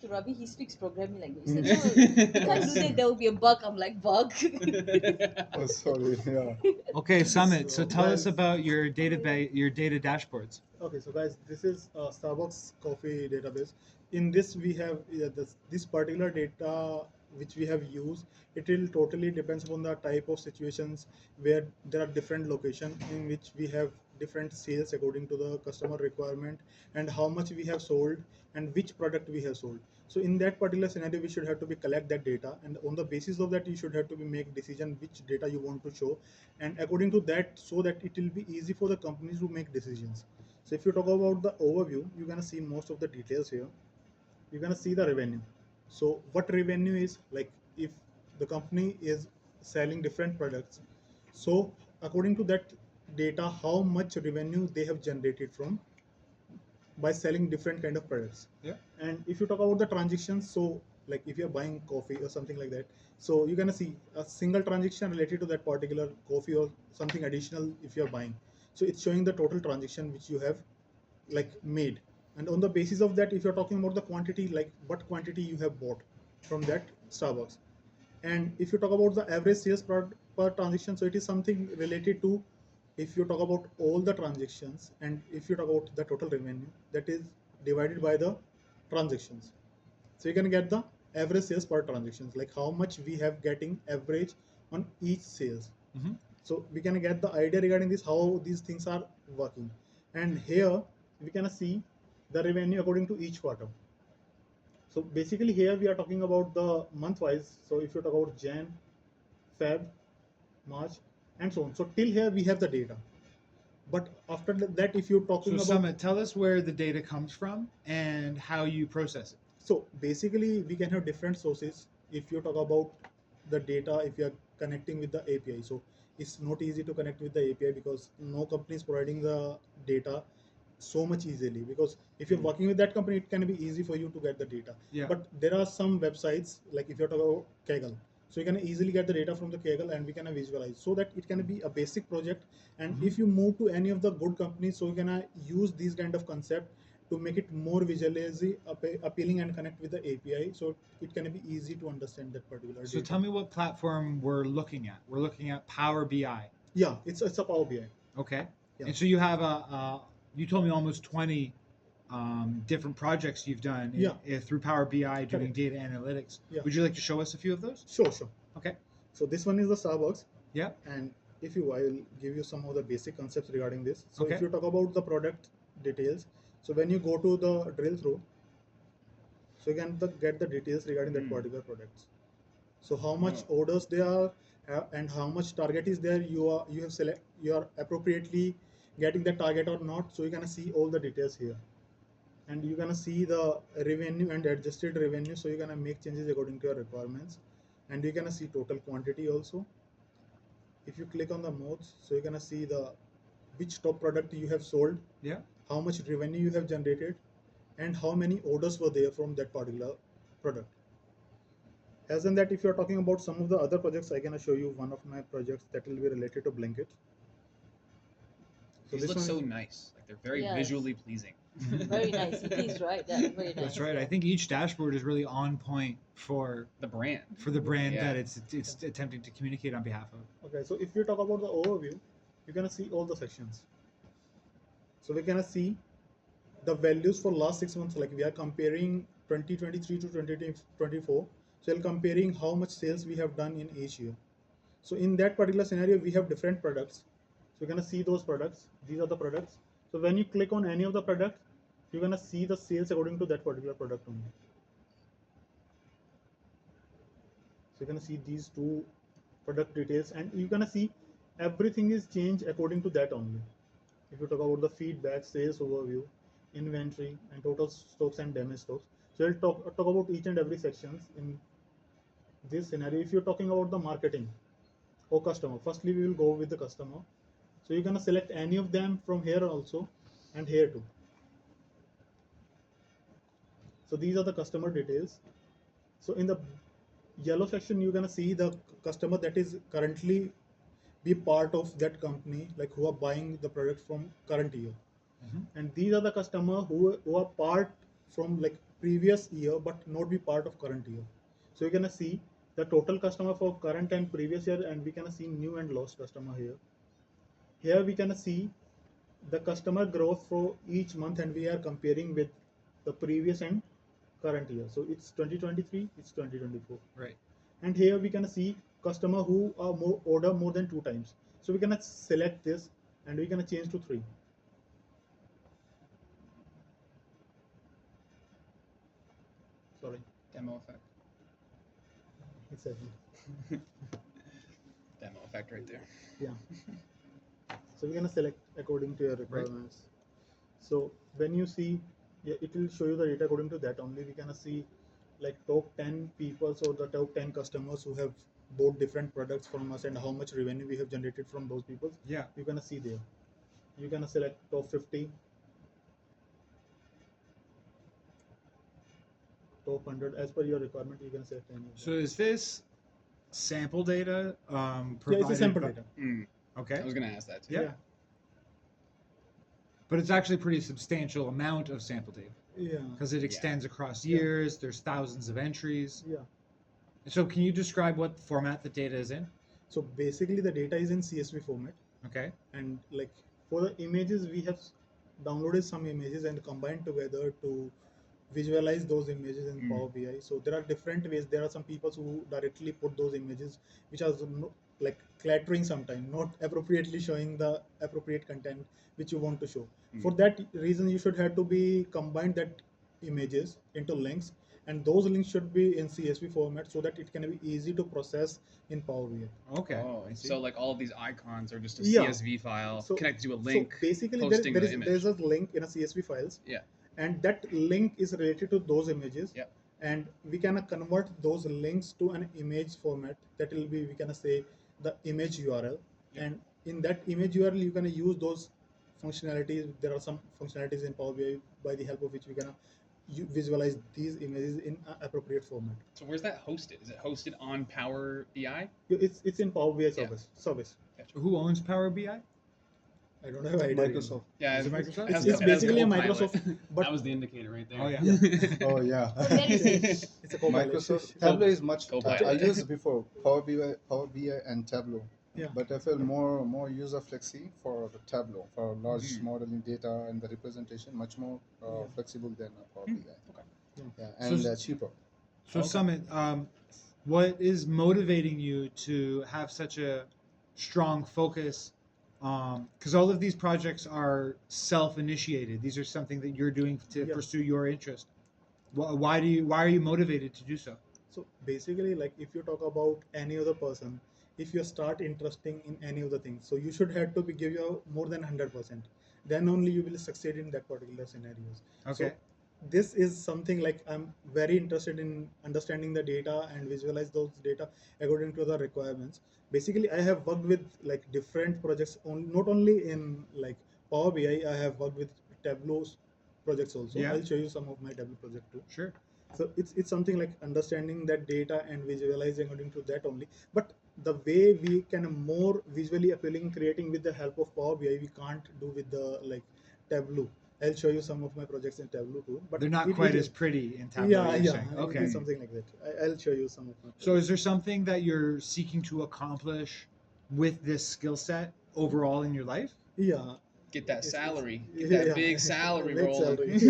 to Ravi, he speaks programming language. He said, no, you can't do that. There will be a bug. I'm like, bug? Oh, sorry. Yeah. Okay, Sumit. So So, tell us guys, about your data dashboards. okay, so guys, this is Starbucks coffee database. In this, we have this particular data which we have used. It will totally depends upon the type of situations where there are different locations in which we have different sales according to the customer requirement and how much we have sold and which product we have sold. So in that particular scenario, we should have to be collect that data, and on the basis of that, you should have to be make decision which data you want to show, and according to that, so that it will be easy for the companies to make decisions. So if you talk about the overview, you're gonna see most of the details here. You're gonna see the revenue. So what revenue is like if the company is selling different products. So according to that data, how much revenue they have generated from by selling different kind of products. Yeah. And if you talk about the transactions, so like if you're buying coffee or something like that, so you're gonna see a single transaction related to that particular coffee or something additional if you're buying. So it's showing the total transaction which you have like made, and on the basis of that, if you're talking about the quantity, like what quantity you have bought from that Starbucks. And if you talk about the average sales per transaction, so it is something related to if you talk about all the transactions, and if you talk about the total revenue that is divided by the transactions, so you can get the average sales per transactions, like how much we have getting average on each sales. Mm-hmm. So we can get the idea regarding this how these things are working. And here we can see the revenue according to each quarter. So basically here we are talking about the month wise. So if you talk about Jan, Feb, March, and so on. So till here we have the data. But after that, if you're So talking about, Sumit, tell us where the data comes from and how you process it. so basically we can have different sources. If you talk about the data, if you are connecting with the API, so it's not easy to connect with the API because no company is providing the data so much easily, because if you're working with that company, it can be easy for you to get the data. Yeah. But there are some websites, like if you're talking about Kaggle, so you can easily get the data from the Kaggle and we can visualize, so that it can be a basic project. And if you move to any of the good companies, so you can use these kind of concept to make it more visually appealing and connect with the API, so it can be easy to understand that particular So data. tell me what platform we're looking at. We're looking at Power BI. Yeah, it's a Power BI. Okay. Yeah. And so you have you told me almost 20 different projects you've done through Power BI doing Correct. data analytics. Yeah. Would you like to show us a few of those? Sure. Okay. So this one is the Starbucks. Yeah. And if you, I will give you some of the basic concepts regarding this. So Okay. if you talk about the product details, so when you go to the drill through, so you can get the details regarding that particular products. So how much orders they are, and how much target is there. You are appropriately getting the target or not. So you're gonna see all the details here, and you're gonna see the revenue and adjusted revenue. So you're gonna make changes according to your requirements, and you're gonna see total quantity also. If you click on the modes, so you're gonna see the which top product you have sold, Yeah. how much revenue you have generated, and how many orders were there from that particular product. As in that, if you're talking about some of the other projects, I can show you one of my projects that will be related to Blanket. So These look one so nice. Like they're very Yes. visually pleasing. Very nice. It is, right? Yeah, very nice. That's right. Yeah. I think each dashboard is really on point for The brand. the brand Yeah. that it's attempting to communicate on behalf of. Okay, so if you talk about the overview, you're gonna see all the sections. So we're gonna see the values for last 6 months. Like we are comparing 2023 to 2024. So we're comparing how much sales we have done in each year. So in that particular scenario, we have different products. So you're gonna see those products. These are the products. So when you click on any of the products, you're gonna see the sales according to that particular product only. So you're gonna see these two product details, and you're gonna see everything is changed according to that only. If you talk about the feedback, sales overview, inventory, and total stocks and damaged stocks. So we'll talk about each and every sections in this scenario. If you're talking about the marketing or customer, firstly we will go with the customer. So you're gonna select any of them from here also, and here too. So these are the customer details. So in the yellow section, you're gonna see the customer that is currently be part of that company, like who are buying the product from current year. And these are the customer who are part from like previous year but not be part of current year. So you're gonna see the total customer for current and previous year, and we can see new and lost customer here. Here we can see the customer growth for each month, and we are comparing with the previous and current year. So it's 2023, it's 2024. Right. And here we can see customer who are more order more than 2 times. So we can select this and we can change to 3. Sorry. Demo effect. Exactly. Demo effect right there. Yeah. So we're gonna select according to your requirements. So when you see, yeah, it will show you the data according to that only. We can see like top 10 people, so the top 10 customers who have bought different products from us and how much revenue we have generated from those people. Yeah. You're gonna see there. You can select top 50, top 100 as per your requirement. You can select any of So them. is this sample data Yeah, it's provided a sample by- data. Okay. I was gonna ask that too. Yeah. But it's actually a pretty substantial amount of sample data Yeah. because it extends across Yeah. years. There's thousands of entries. Yeah. So can you describe what format the data is in? So basically the data is in CSV format, Okay. and like for the images we have downloaded some images and combined together to visualize those images in Power BI. So there are different ways. There are some people who directly put those images which are like cluttering sometime, not appropriately showing the appropriate content which you want to show. For that reason, you should have to be combine that images into links, and those links should be in CSV format so that it can be easy to process in Power BI. Okay. Oh, I see. so like all of these icons are just a Yeah. CSV file So- connected to a link. So basically, posting there the is image. there's a link in a CSV files. Yeah. And that link is related to those images. Yep. And we can convert those links to an image format. That will be, we can say, the image URL. Yep. And in that image URL, you can use those functionalities. There are some functionalities in Power BI by the help of which we can visualize these images in an appropriate format. So where's that hosted? Is it hosted on Power BI? It's in Power BI Yeah. service. Who owns Power BI? I don't have idea. Microsoft. Yeah, Is it Microsoft? it has It's it has basically a Copilot. Microsoft, but That was the indicator right there. Oh, yeah. Oh yeah. So there is it. it's a Copilot. Microsoft Tableau is much. Copilot. I used before Power BI and Tableau. Yeah. But I feel more user flexi for the Tableau for large modeling data and the representation much more flexible than Power BI. Okay. Yeah, and So- cheaper. So Okay. Summit, what is motivating you to have such a strong focus? Because all of these projects are self-initiated. These are something that you're doing to Yeah. pursue your interest. Why are you motivated to do so? So basically, like if you talk about any other person, if you start interesting in any of the things, so you should have to give your more than 100%. Then only you will succeed in that particular scenarios. Okay. So this is something like I'm very interested in understanding the data and visualize those data according to the requirements. Basically, I have worked with like different projects, not only in like Power BI. I have worked with Tableau projects also. Yeah. I'll show you some of my Tableau project too. Sure. So it's something like understanding that data and visualizing according to that only. But the way we can more visually appealing creating with the help of Power BI, we can't do with the like Tableau. I'll show you some of my projects in Tableau too. But They're not it- quite it as is- pretty in Tableau. Yeah, you're yeah. saying. It Okay. is something like that. I'll show you some of my. So is there something that you're seeking to accomplish with this skill set overall in your life? Yeah. Get that It's- salary. it's- Get that yeah. big salary Big rolling.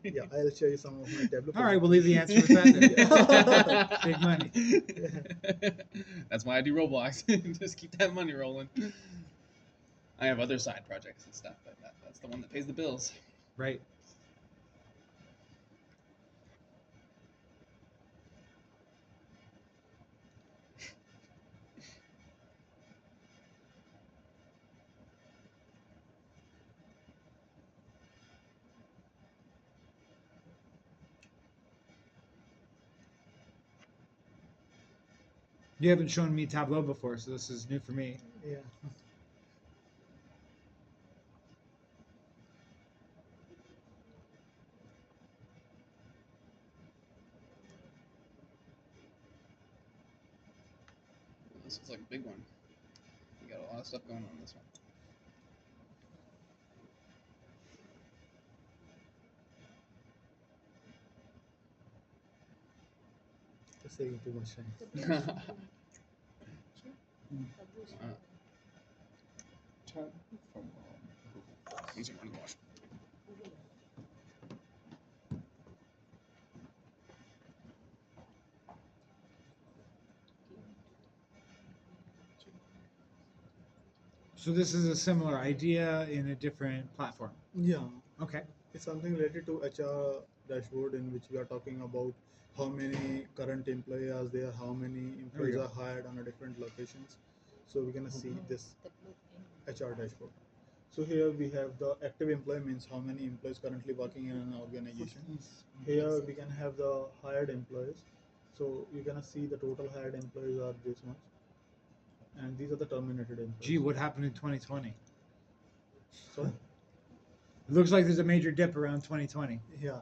Yeah, I'll show you some of my Tableau. All right, projects. we'll leave the answer with that then. Big money. That's why I do Roblox. Just keep that money rolling. I have other side projects and stuff, but that's the one that pays the bills. Right. You haven't shown me Tableau before, so this is new for me. Yeah. This is like a big one. You got a lot of stuff going on in this one. Just taking too much time. Tab from One second, I'm gonna wash. So this is a similar idea in a different platform. Yeah, Okay. it's something related to HR dashboard in which we are talking about how many current employees are there, how many employees go. are hired on a different locations. So we're gonna see this HR dashboard. So here we have the active employee means how many employees currently working in an organization. Here we can have the hired employees. So you're gonna see the total hired employees are this much, and these are the terminated employees. Gee, what happened in 2020? Sorry? It looks like there's a major dip around 2020. Yeah,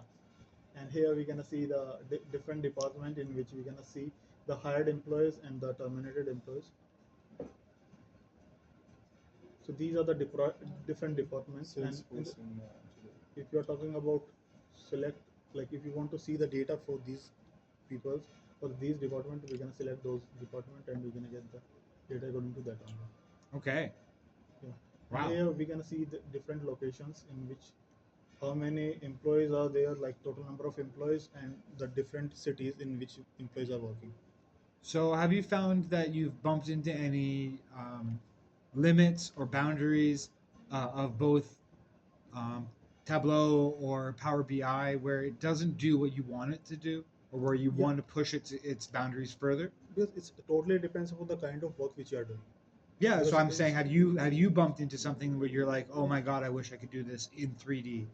and here we're gonna see the different department in which we're gonna see the hired employees and the terminated employees. So these are the different departments, and Salesforce in if you're talking about select, like if you want to see the data for these people or these department, we're gonna select those department and we're gonna get the data according to that only. Okay. Yeah. Wow. Here we're gonna see the different locations in which how many employees are there, like total number of employees and the different cities in which employees are working. So have you found that you've bumped into any limits or boundaries of both Tableau or Power BI where it doesn't do what you want it to do, or where you Yeah. want to push it to its boundaries further? Because it's totally depends upon the kind of work which you are doing. Yeah. Because So I'm it's- saying, have you bumped into something where you're like, oh my god, I wish I could do this in 3D,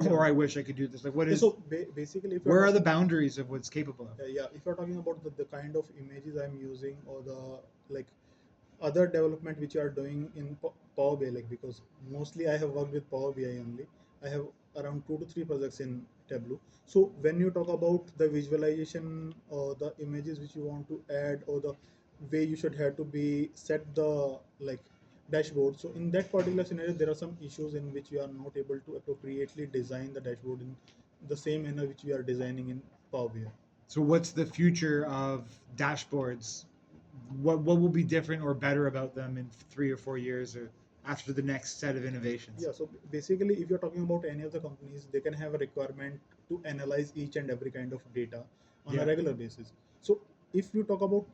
Yeah. or I wish I could do this? Like, what is? So basically, if you're Where are the talking- boundaries of what's capable of? yeah, if you're talking about the kind of images I'm using or the like other development which you are doing in Power BI, like because mostly I have worked with Power BI only. I have around 2 to 3 projects in Tableau. So when you talk about the visualization or the images which you want to add or the way you should have to be set the like dashboard. So in that particular scenario, there are some issues in which you are not able to appropriately design the dashboard in the same manner which we are designing in Power BI. So what's the future of dashboards? What will be different or better about them in 3 or 4 years, or after the next set of innovations? Yeah, so basically, if you're talking about any of the companies, they can have a requirement to analyze each and every kind of data on Yeah. a regular basis. So if you talk about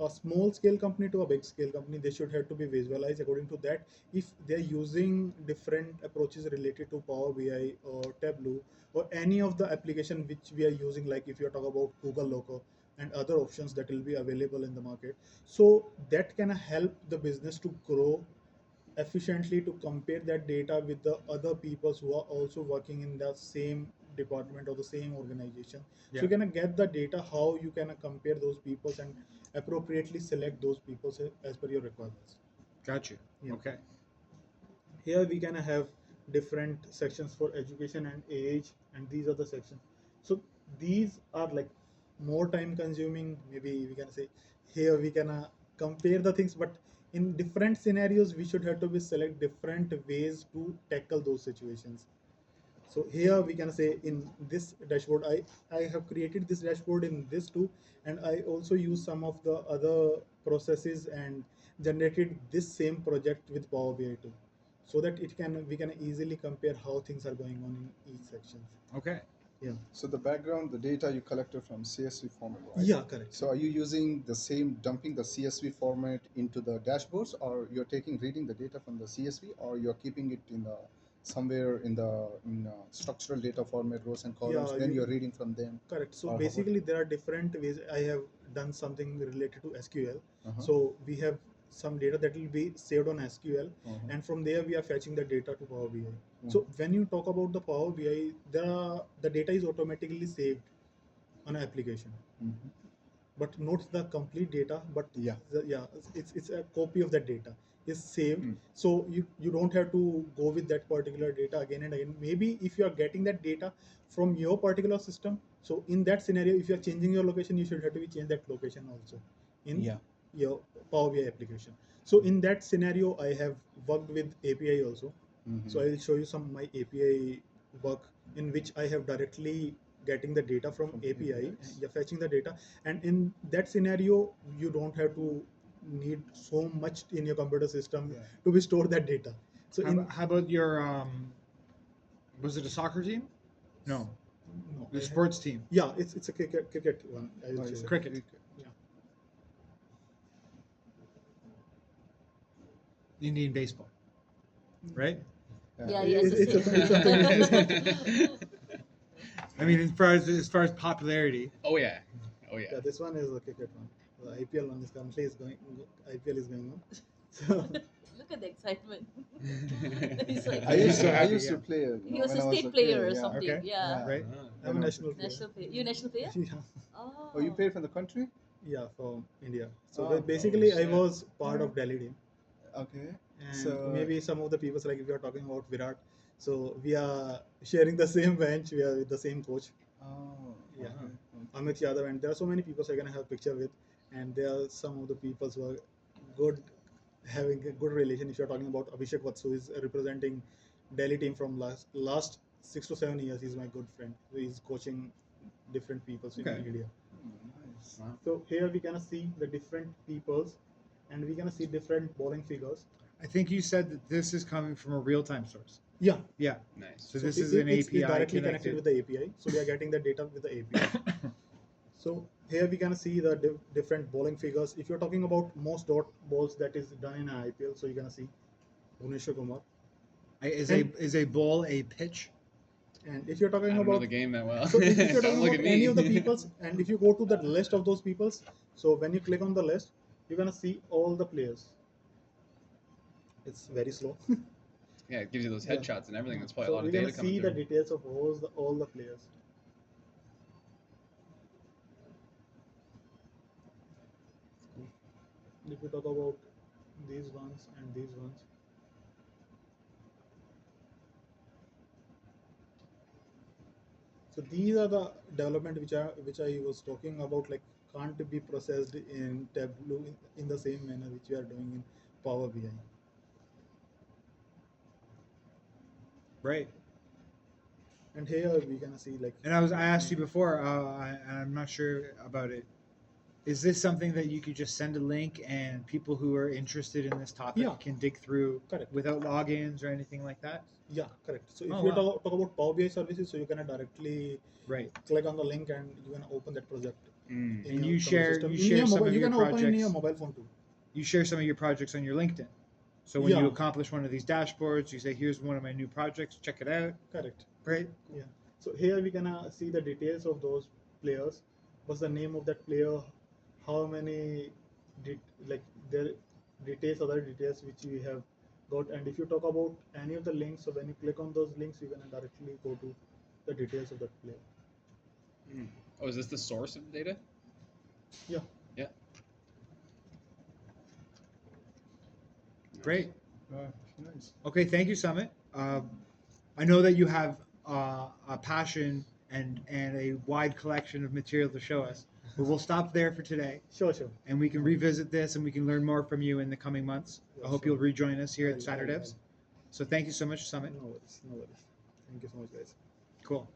a small scale company to a big scale company, they should have to be visualized according to that. If they're using different approaches related to Power BI or Tableau or any of the application which we are using, like if you're talking about Google Loco and other options that will be available in the market, so that can help the business to grow efficiently to compare that data with the other people who are also working in the same department or the same organization. Yeah. So you're gonna get the data how you can compare those peoples and appropriately select those peoples as per your requirements. Got you. Yeah. Okay. Here we can have different sections for education and age, and these are the sections. So these are like more time consuming. Maybe we can say here we can compare the things, but in different scenarios we should have to be select different ways to tackle those situations. So here we can say in this dashboard, I have created this dashboard in this too, and I also use some of the other processes and generated this same project with Power BI too, so that we can easily compare how things are going on in each section. Okay. Yeah. So the background, the data you collected from CSV format, right? Yeah, correct. So are you using the same, dumping the CSV format into the dashboards, or you're reading the data from the CSV, or you're keeping it in the somewhere in the structural data format, rows and columns, Yeah, then you're reading from them? Correct. So Or how- basically, there are different ways. I have done something related to SQL. Uh-huh. So we have some data that will be saved on SQL, Uh-huh. and from there we are fetching the data to Power BI. Mm-hmm. So when you talk about the Power BI, the data is automatically saved on an application, Mhm. but not the complete data. But Yeah. it's a copy of that data is saved. Mm. So you don't have to go with that particular data again and again. Maybe if you are getting that data from your particular system, so in that scenario, if you are changing your location, you should have to be change that location also in Yeah. your Power BI application. So in that scenario, I have worked with API also. Mhm. So I will show you some my API work in which I have directly getting the data from From API, APIs. you're fetching the data, and in that scenario, you don't have to need so much in your computer system Yeah. to be store that data. So How about your was it a soccer team? No, no, the sports team. yeah, it's a cricket one. I will Oh, say. it's a Cricket. Yeah. Indian baseball, right? Yeah, he It's a, it's associated. I mean, as far as popularity, Oh yeah. Oh Yeah, yeah. this one is a cricket one. The IPL one is currently is going. IPL is going on. So Look at the excitement. He's like, I used So to I happy, used yeah. to play. You he know, was when a I was state a player kid, or yeah. something. Okay. Yeah. Right. Yeah. I'm a When I was a national player. National player. You a national player? Yeah, Oh. Oh, you played for the country? yeah, from India. So Oh, basically, I shit. was part of Delhi team, Okay. and So maybe some of the people, like if you're talking about Virat, so we are sharing the same bench. We are with the same coach, oh, Yeah. okay. Amit Yadav, and there are so many people I can have picture with, and there are some of the people who are good, having a good relation. If you're talking about Abhishek Vatsu, who is representing Delhi team from last 6 to 7 years. He's my good friend. So he's coaching different people in Okay. India. Nice. Wow. So here we can see the different peoples, and we can see different bowling figures. I think you said that this is coming from a real-time source. Yeah. Yeah. Nice. So this it- is an it's API directly connected. connected with the API. So we are getting the data with the API. So here we can see the different bowling figures. If you're talking about most dot balls that is done in an IPL, so you're gonna see Bhuvneshwar Kumar. Is a bowl a pitch? And if you're I talking don't know about the game that well. so if you're Don't talking look about at me. any of the peoples, and if you go to the list of those peoples, so when you click on the list, you're gonna see all the players. It's very slow. Yeah, it gives you those Yeah. headshots and everything. That's probably So a lot we're of gonna data coming see the through. details of all the players. If we talk about these ones and these ones, so these are the development which I was talking about, like can't be processed in Tableau in the same manner which we are doing in Power BI. Right. And here we can see like. And I asked you before, I'm not sure about it. Is this something that you could just send a link and people who are interested in this topic Yeah. can dig through Correct. without logins or anything like that? Yeah, correct. So if Oh, you wow. talk about Power BI services, so you can directly Right. click on the link and you can open that project Mm. in And your you computer share- system. you In share your some mobile, of you your can open in projects. your mobile phone too. You share some of your projects on your LinkedIn. So when you Yeah. accomplish one of these dashboards, you say, "Here's one of my new projects. Check it out." Correct. Right. Yeah. So here we can see the details of those players. What's the name of that player? How many like their details, other details which we have got. And if you talk about any of the links, so when you click on those links, you can directly go to the details of that player. Mm. Oh, is this the source of the data? Yeah. Yeah. Great. Nice. Okay. Thank you, Sumit. I know that you have a passion and a wide collection of material to show us, but we'll stop there for today, Sure, sure. and we can revisit this and we can learn more from you in the coming months. Yeah, I hope sure. you'll rejoin us here at I'll- Saturdays. So thank you so much, Sumit. No worries, no worries. Thank you so much, guys. Cool.